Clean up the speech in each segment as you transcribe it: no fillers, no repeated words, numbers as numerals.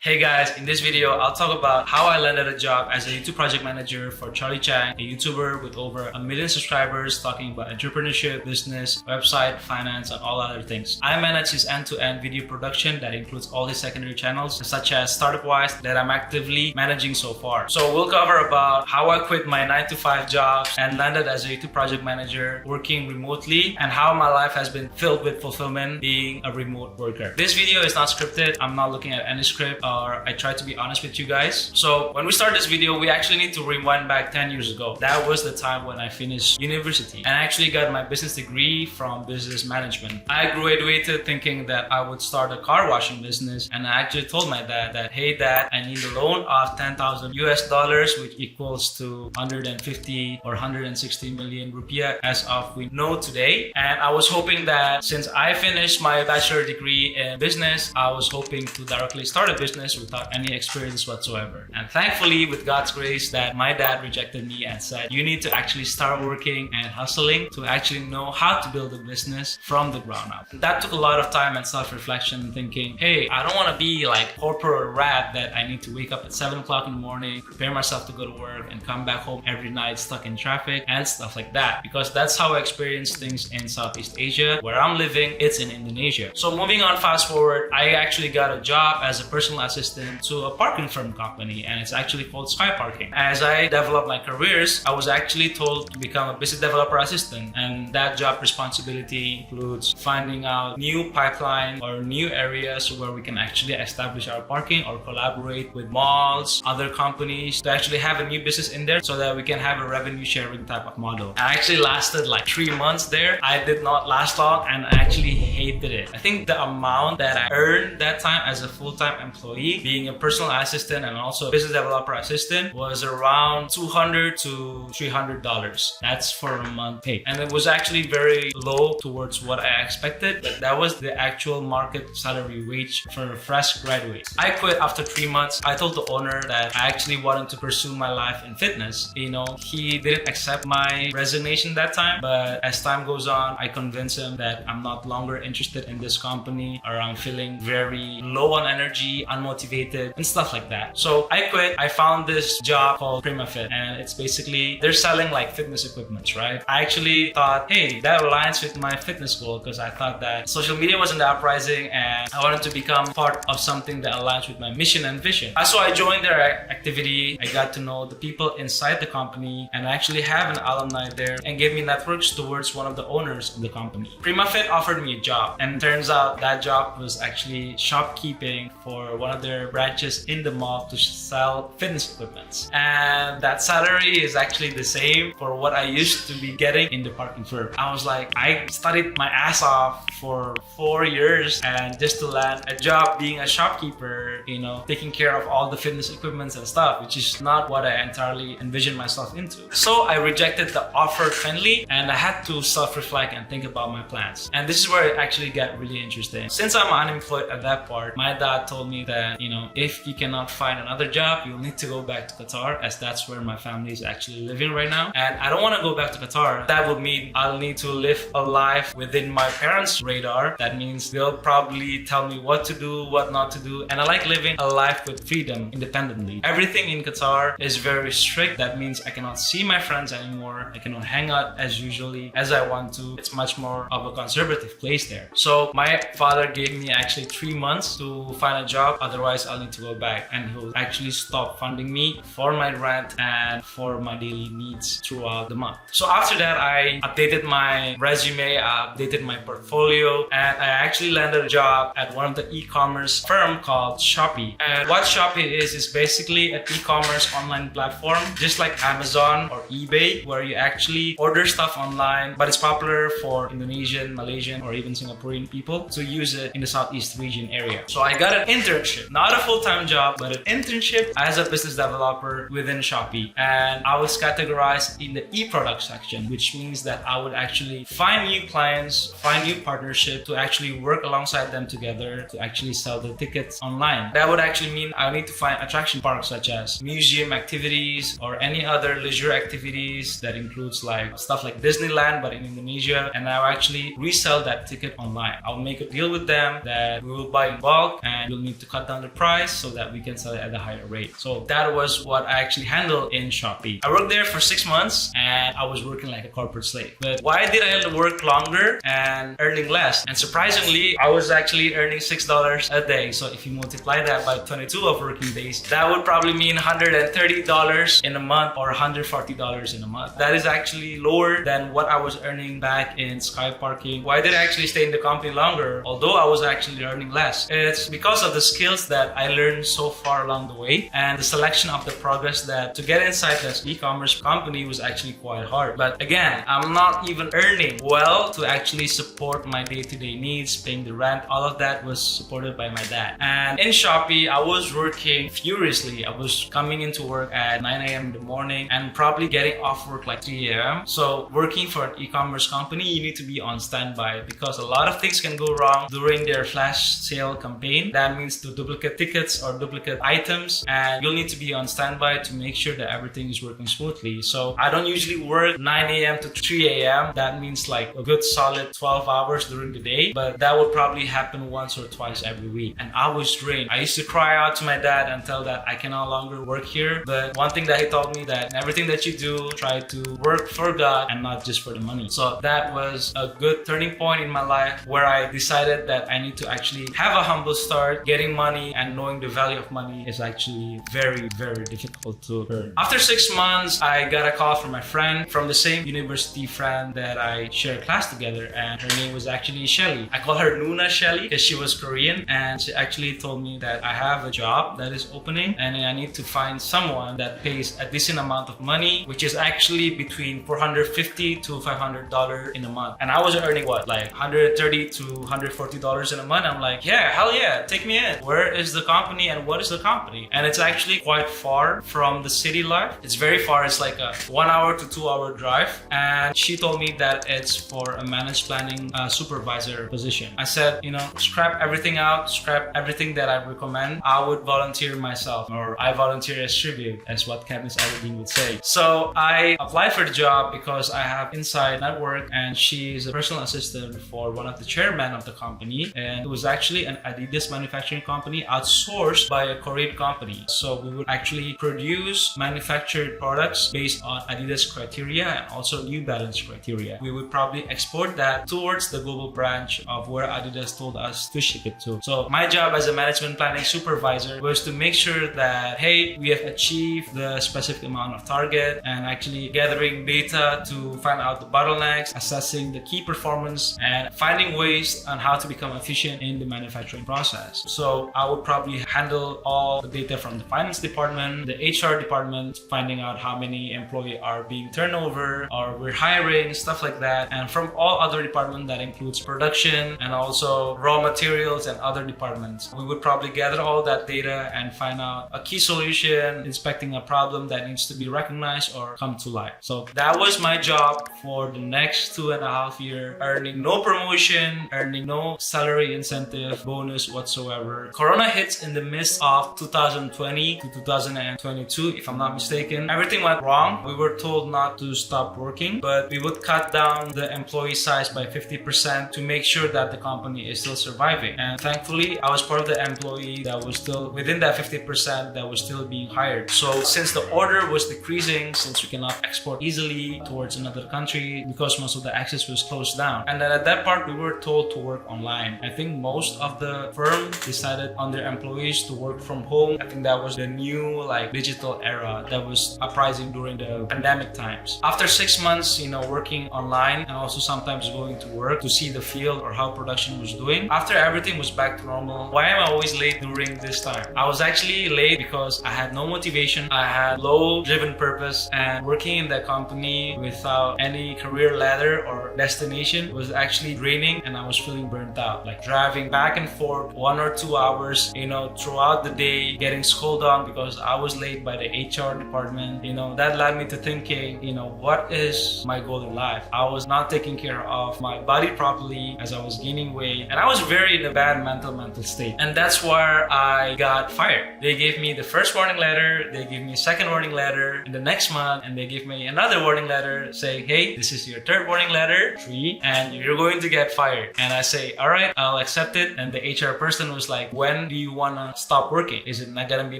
Hey guys, in this video, I'll talk about how I landed a job as a YouTube project manager for Chang, a YouTuber with over 1 million subscribers talking about entrepreneurship, business, website, finance, and all other things. I manage his end-to-end video production that includes all his secondary channels, such as Startup-wise, that I'm actively managing so far. So we'll cover about how I quit my 9-to-5 jobs and landed as a YouTube project manager working remotely, and how my life has been filled with fulfillment being a remote worker. This video is not scripted. I'm not looking at any script. I try to be honest with you guys. So when we start this video, we actually need to rewind back 10 years ago. That was the time when I finished university and I actually got my business degree from business management. I graduated thinking that I would start a car washing business, and I actually told my dad that, hey dad, I need a loan of 10,000 US dollars, which equals to 150 or 160 million rupiah as of we know today. And I was hoping that since I finished my bachelor degree in business, I was hoping to directly start a business without any experience whatsoever. And thankfully, with God's grace, that my dad rejected me and said, you need to actually start working and hustling to actually know how to build a business from the ground up. That took a lot of time and self-reflection and thinking, hey, I don't want to be like corporate rat that I need to wake up at 7 o'clock in the morning, prepare myself to go to work and come back home every night stuck in traffic and stuff like that. Because that's how I experience things in Southeast Asia. Where I'm living, it's in Indonesia. So moving on, fast forward, I actually got a job as a personal assistant to a parking firm company, and it's actually called Sky Parking. As I developed my careers, I was actually told to become a business developer assistant, and that job responsibility includes finding out new pipeline or new areas where we can actually establish our parking or collaborate with malls, other companies to actually have a new business in there so that we can have a revenue sharing type of model. I actually lasted like 3 months there. I did not last long and I actually hated it. I think the amount that I earned that time as a full-time employee, being a personal assistant and also a business developer assistant, was around $200 to $300. That's for a month pay. And it was actually very low towards what I expected, but that was the actual market salary wage for a fresh graduate. I quit after 3 months. I told the owner that I actually wanted to pursue my life in fitness. You know, he didn't accept my resignation that time, but as time goes on, I convinced him that I'm not longer interested in this company, or I'm feeling very low on energy, unmotivated, and stuff like that. So I quit. I found this job called PrimaFit, and it's basically, they're selling like fitness equipments, right? I actually thought, hey, that aligns with my fitness goal, because I thought that social media was in the uprising and I wanted to become part of something that aligns with my mission and vision. So I joined their activity. I got to know the people inside the company, and I actually have an alumni there and gave me networks towards one of the owners of the company. PrimaFit offered me a job, and turns out that job was actually shopkeeping for one of their branches in the mall to sell fitness equipment. And that salary is actually the same for what I used to be getting in the parking firm. I was like, I studied my ass off for 4 years and just to land a job being a shopkeeper, you know, taking care of all the fitness equipments and stuff, which is not what I entirely envisioned myself into. So I rejected the offer kindly, and I had to self-reflect and think about my plans. And this is where it actually got really interesting. Since I'm unemployed at that part, my dad told me that, you know, if you cannot find another job, you'll need to go back to Qatar, as that's where my family is actually living right now. And I don't want to go back to Qatar. That would mean I'll need to live a life within my parents' radar. That means they'll probably tell me what to do, what not to do. And I like living a life with freedom independently. Everything in Qatar is very strict. That means I cannot see my friends anymore. I cannot hang out as usually as I want to. It's much more of a conservative place there. So my father gave me actually 3 months to find a job, otherwise I'll need to go back, and he'll actually stop funding me for my rent and for my daily needs throughout the month. So after that, I updated my resume, I updated my portfolio, and I actually landed a job at one of the e-commerce firm called Shopee. And what Shopee is basically an e-commerce online platform, just like Amazon or eBay, where you actually order stuff online, but it's popular for Indonesian, Malaysian, or even Singaporean people to use it in the Southeast region area. So I got an internship, not a full-time job, but an internship as a business developer within Shopee. And I was categorized in the e-product section, which means that I would actually find new clients, find new partnership to actually work alongside them together to actually sell the tickets online. That would actually mean I need to find attraction parks such as museum activities or any other leisure activities that includes like stuff like Disneyland, but in Indonesia. And I'll actually resell that ticket online. I'll make a deal with them that we will buy in bulk and you'll need to cut down down the price so that we can sell it at a higher rate. So that was what I actually handled in Shopee. I worked there for 6 months and I was working like a corporate slave. But why did I work longer and earning less? And surprisingly, I was actually earning $6 a day. So if you multiply that by 22 of working days, that would probably mean $130 in a month or $140 in a month. That is actually lower than what I was earning back in Sky Parking. Why did I actually stay in the company longer, although I was actually earning less? It's because of the skills that I learned so far along the way and the selection of the progress that to get inside this e-commerce company was actually quite hard. But again, I'm not even earning well to actually support my day-to-day needs, paying the rent. All of that was supported by my dad. And in Shopee, I was working furiously. I was coming into work at 9 a.m. in the morning and probably getting off work like 3 a.m. So working for an e-commerce company, you need to be on standby because a lot of things can go wrong during their flash sale campaign. That means the duplicate tickets or duplicate items, and you'll need to be on standby to make sure that everything is working smoothly. So I don't usually work 9 a.m. to 3 a.m. That means like a good solid 12 hours during the day, but that would probably happen once or twice every week. And I was drained. I used to cry out to my dad and tell that I can no longer work here. But one thing that he told me that everything that you do, try to work for God and not just for the money. So that was a good turning point in my life where I decided that I need to actually have a humble start. Getting money and knowing the value of money is actually very, very difficult to earn. After 6 months, I got a call from my friend, from the same university friend that I shared class together, and her name was actually Shelly. I call her Luna Shelly because she was Korean, and she actually told me that I have a job that is opening and I need to find someone that pays a decent amount of money, which is actually between $450 to $500 in a month. And I was earning what, like $130 to $140 in a month. I'm like, yeah, hell yeah, take me in. Where is the company and what is the company? And it's actually quite far from the city life. It's very far. It's like a 1 hour to 2 hour drive. And she told me that it's for a managed planning supervisor position. I said, scrap everything out, scrap everything that I recommend. I would volunteer myself, or I volunteer as tribute, as what Katniss Everdeen would say. So I applied for the job because I have inside network, and she is a personal assistant for one of the chairmen of the company. And it was actually an Adidas manufacturing company outsourced by a Korean company. So we would actually produce manufactured products based on Adidas criteria and also New Balance criteria. We would probably export that towards the global branch of where Adidas told us to ship it to. So my job as a management planning supervisor was to make sure that, hey, we have achieved the specific amount of target, and actually gathering data to find out the bottlenecks, assessing the key performance, and finding ways on how to become efficient in the manufacturing process. So I would probably handle all the data from the finance department, the HR department, finding out how many employees are being turned over or we're hiring, stuff like that. And from all other departments, that includes production and also raw materials and other departments. We would probably gather all that data and find out a key solution, inspecting a problem that needs to be recognized or come to life. So that was my job for the next 2.5 years, earning no promotion, earning no salary incentive, bonus whatsoever. Corona hits in the midst of 2020 to 2022, if I'm not mistaken. Everything went wrong. We were told not to stop working, but we would cut down the employee size by 50% to make sure that the company is still surviving. And thankfully, I was part of the employee that was still within that 50% that was still being hired. So since the order was decreasing, since we cannot export easily towards another country because most of the access was closed down. And then at that part, we were told to work online. I think most of the firm decided on their employees to work from home. I think that was the new digital era that was uprising during the pandemic times. After 6 months, working online and also sometimes going to work to see the field or how production was doing. After everything was back to normal, why am I always late during this time? I was actually late because I had no motivation. I had low driven purpose, and working in that company without any career ladder or destination was actually draining, and I was feeling burnt out. Like driving back and forth 1 or 2 hours, throughout the day, getting scolded on because I was late by the HR department. That led me to thinking, what is my goal in life? I was not taking care of my body properly as I was gaining weight, and I was very in a bad mental state. And that's where I got fired. They gave me the first warning letter, they gave me a second warning letter in the next month, and they gave me another warning letter saying, hey, this is your third warning letter, 3, and you're going to get fired. And I say, all right, I'll accept it. And the HR person was like, when when do you want to stop working? Is it not gonna be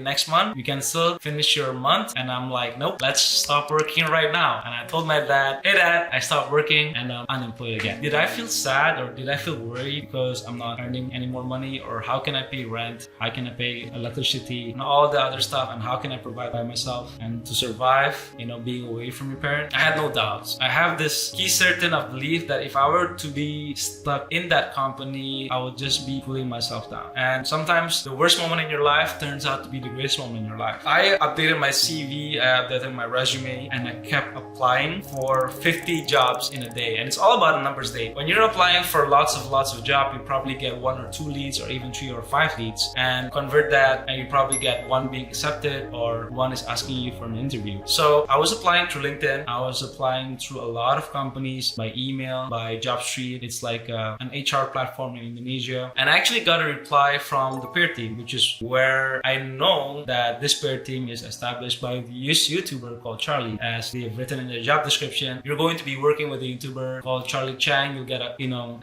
next month? You can still finish your month. And I'm like, nope, let's stop working right now. And I told my dad, hey dad, I stopped working and I'm unemployed again. Did I feel sad or did I feel worried because I'm not earning any more money? Or how can I pay rent? How can I pay electricity and all the other stuff? And how can I provide by myself and to survive, being away from your parents? I had no doubts. I have this key certain of belief that if I were to be stuck in that company, I would just be pulling myself down. And sometimes the worst moment in your life turns out to be the greatest moment in your life. I updated my CV, I updated my resume, and I kept applying for 50 jobs in a day. And it's all about a numbers day. When you're applying for lots of jobs, you probably get 1 or 2 leads or even 3 or 5 leads, and convert that and you probably get 1 being accepted or 1 is asking you for an interview. So I was applying through LinkedIn. I was applying through a lot of companies by email, by JobStreet. It's like an HR platform in Indonesia. And I actually got a reply from the peer team, which is where I know that this peer team is established by the YouTuber called Charlie. As they have written in their job description, you're going to be working with a YouTuber called Charlie Chang. You'll get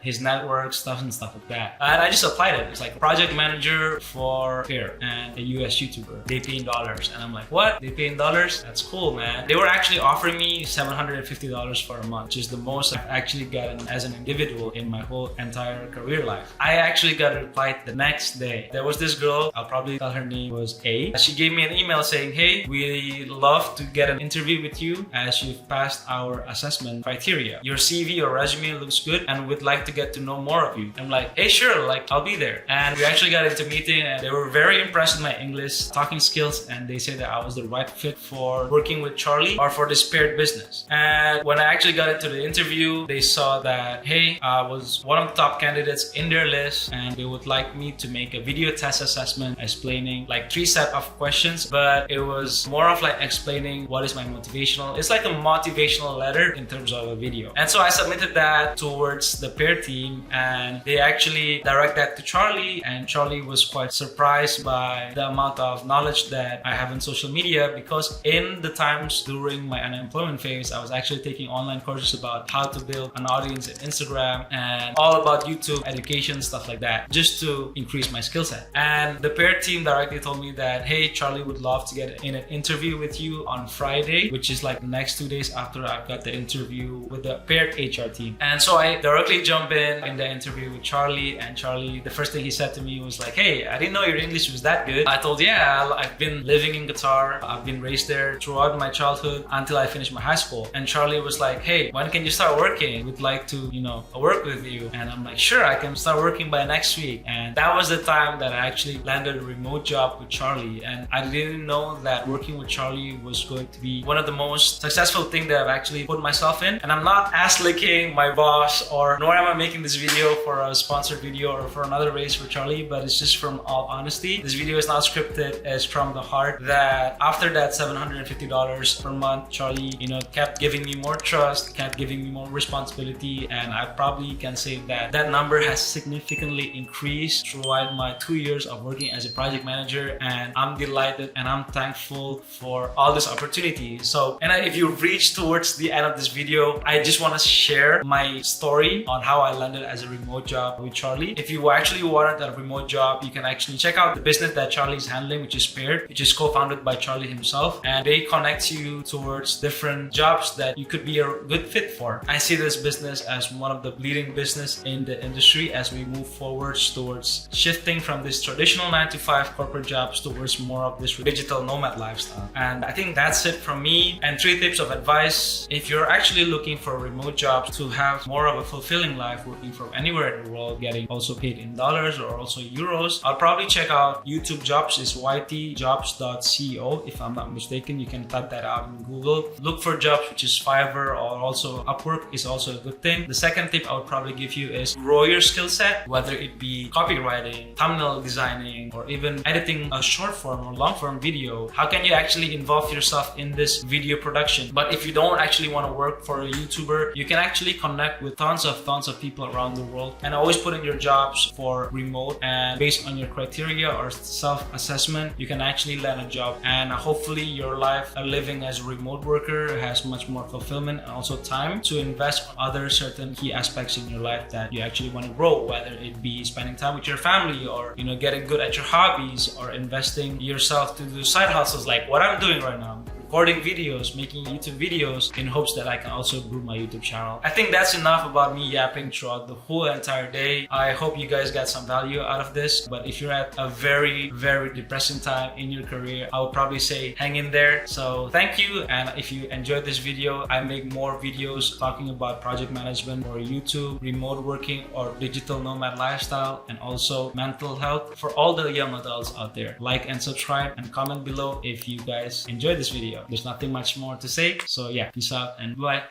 his network stuff and stuff like that. And I just applied it. It's like project manager for peer and a US YouTuber. They pay in dollars. And I'm like, what? They pay in dollars? That's cool, man. They were actually offering me $750 for a month, which is the most I've actually gotten as an individual in my whole entire career life. I actually got a reply the next day. There was this girl, I'll probably tell her name was A. She gave me an email saying, hey, we love to get an interview with you as you've passed our assessment criteria. Your CV or resume looks good and we'd like to get to know more of you. I'm like, hey, sure, I'll be there. And we actually got into a meeting and they were very impressed with my English talking skills, and they said that I was the right fit for working with Charlie or for this paired business. And when I actually got into the interview, they saw that, hey, I was one of the top candidates in their list and they would like me to make a video test assessment explaining 3 set of questions, but it was more of explaining what is my motivational. It's like a motivational letter in terms of a video. And so I submitted that towards the peer team and they actually direct that to Charlie, and Charlie was quite surprised by the amount of knowledge that I have in social media, because in the times during my unemployment phase, I was actually taking online courses about how to build an audience in Instagram and all about YouTube education, stuff like that, just to increase my skill set. And the peer team directly told me that, hey, Charlie would love to get in an interview with you on Friday, which is the next 2 days after I've got the interview with the paired HR team. And so I directly jump in the interview with Charlie, and Charlie, the first thing he said to me was like, hey, I didn't know your English was that good. I told, yeah, I've been living in Qatar. I've been raised there throughout my childhood until I finished my high school. And Charlie was like, hey, when can you start working? We'd like to, work with you. And I'm like, sure, I can start working by next week. And that was the time that I actually landed a remote job with Charlie. And I didn't know that working with Charlie was going to be one of the most successful things that I've actually put myself in. And I'm not ass-licking my boss, or nor am I making this video for a sponsored video or for another race for Charlie, but it's just from all honesty. This video is not scripted, it's from the heart, that after that $750 per month, Charlie, kept giving me more trust, kept giving me more responsibility, and I probably can say that that number has significantly increased throughout my 2 years of working as a project manager, and I'm delighted and I'm thankful for all this opportunity. So, and if you've reached towards the end of this video, I just want to share my story on how I landed as a remote job with Charlie. If you actually wanted a remote job, you can actually check out the business that Charlie is handling, which is Paired, which is co-founded by Charlie himself, and they connect you towards different jobs that you could be a good fit for. I see this business as one of the leading business in the industry as we move forwards towards shifting from this traditional 9-to-5 corporate jobs towards more of this digital nomad lifestyle. And I think that's it from me. And 3 tips of advice: if you're actually looking for remote jobs to have more of a fulfilling life working from anywhere in the world, getting also paid in dollars or also euros, I'll probably check out YouTube Jobs. Is ytjobs.co if I'm not mistaken. You can type that out in Google. Look for jobs, which is Fiverr or also Upwork is also a good thing. The second tip I would probably give you is grow your skill set, whether it be copywriting, thumbnail designing, or even editing a short form or long form video. How can you actually involve yourself in this video production? But if you don't actually want to work for a YouTuber, you can actually connect with tons of people around the world, and always put in your jobs for remote, and based on your criteria or self-assessment, you can actually land a job. And hopefully your life living as a remote worker has much more fulfillment and also time to invest on other certain key aspects in your life that you actually want to grow, whether it be spending time with your family or or getting good at your hobbies, or investing yourself to do side hustles like what I'm doing right now. Recording videos, making YouTube videos in hopes that I can also grow my YouTube channel. I think that's enough about me yapping throughout the whole entire day. I hope you guys got some value out of this, but if you're at a very, very depressing time in your career, I would probably say hang in there. So thank you, and if you enjoyed this video, I make more videos talking about project management for YouTube, remote working, or digital nomad lifestyle, and also mental health for all the young adults out there. Like and subscribe and comment below if you guys enjoyed this video. There's nothing much more to say. So yeah, peace out and bye.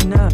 No.